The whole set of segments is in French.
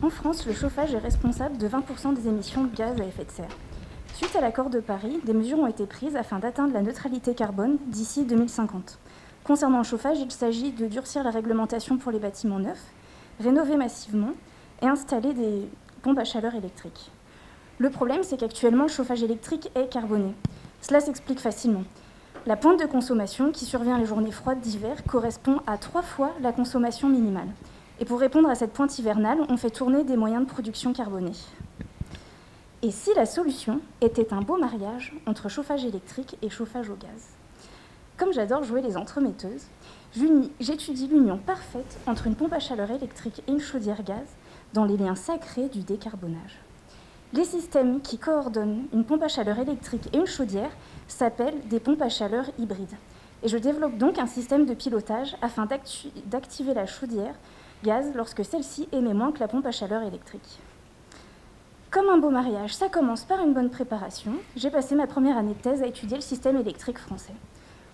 En France, le chauffage est responsable de 20% des émissions de gaz à effet de serre. Suite à l'accord de Paris, des mesures ont été prises afin d'atteindre la neutralité carbone d'ici 2050. Concernant le chauffage, il s'agit de durcir la réglementation pour les bâtiments neufs, rénover massivement et installer des pompes à chaleur électriques. Le problème, c'est qu'actuellement, le chauffage électrique est carboné. Cela s'explique facilement. La pointe de consommation qui survient les journées froides d'hiver correspond à 3 fois la consommation minimale. Et pour répondre à cette pointe hivernale, on fait tourner des moyens de production carbonés. Et si la solution était un beau mariage entre chauffage électrique et chauffage au gaz? Comme j'adore jouer les entremetteuses, j'étudie l'union parfaite entre une pompe à chaleur électrique et une chaudière gaz dans les liens sacrés du décarbonage. Les systèmes qui coordonnent une pompe à chaleur électrique et une chaudière s'appellent des pompes à chaleur hybrides. Et je développe donc un système de pilotage afin d'activer la chaudière gaz lorsque celle-ci émet moins que la pompe à chaleur électrique. Comme un beau mariage, ça commence par une bonne préparation. J'ai passé ma première année de thèse à étudier le système électrique français.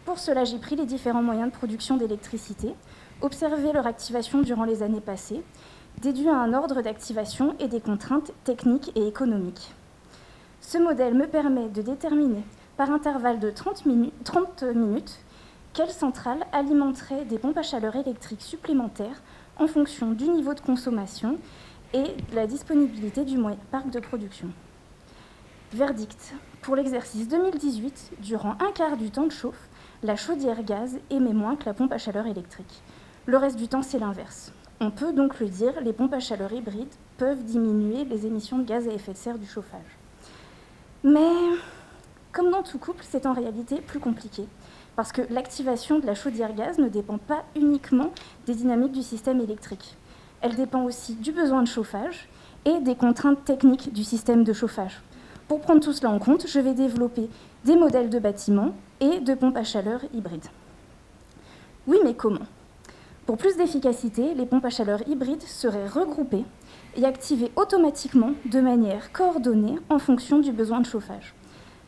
Pour cela, j'ai pris les différents moyens de production d'électricité, observé leur activation durant les années passées, déduit un ordre d'activation et des contraintes techniques et économiques. Ce modèle me permet de déterminer, par intervalle de 30 minutes, quelle centrale alimenterait des pompes à chaleur électrique supplémentaires en fonction du niveau de consommation et de la disponibilité du parc de production. Verdict. Pour l'exercice 2018, durant un quart du temps de chauffe, la chaudière gaz émet moins que la pompe à chaleur électrique. Le reste du temps, c'est l'inverse. On peut donc le dire, les pompes à chaleur hybrides peuvent diminuer les émissions de gaz à effet de serre du chauffage. Mais, comme dans tout couple, c'est en réalité plus compliqué, parce que l'activation de la chaudière gaz ne dépend pas uniquement des dynamiques du système électrique. Elle dépend aussi du besoin de chauffage et des contraintes techniques du système de chauffage. Pour prendre tout cela en compte, je vais développer des modèles de bâtiments et de pompes à chaleur hybrides. Oui, mais comment? Pour plus d'efficacité, les pompes à chaleur hybrides seraient regroupées et activées automatiquement de manière coordonnée en fonction du besoin de chauffage.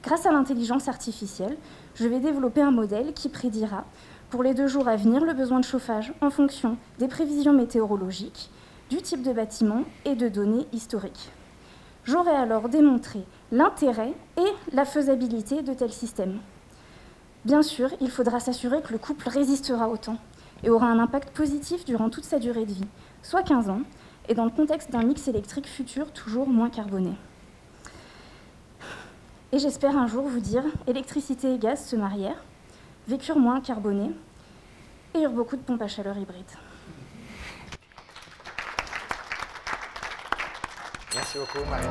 Grâce à l'intelligence artificielle, je vais développer un modèle qui prédira pour les 2 jours à venir le besoin de chauffage en fonction des prévisions météorologiques, du type de bâtiment et de données historiques. J'aurai alors démontré l'intérêt et la faisabilité de tels systèmes. Bien sûr, il faudra s'assurer que le couple résistera au temps et aura un impact positif durant toute sa durée de vie, soit 15 ans, et dans le contexte d'un mix électrique futur toujours moins carboné. Et j'espère un jour vous dire, électricité et gaz se marièrent, vécurent moins carbonés et eurent beaucoup de pompes à chaleur hybrides. Merci beaucoup, Marie.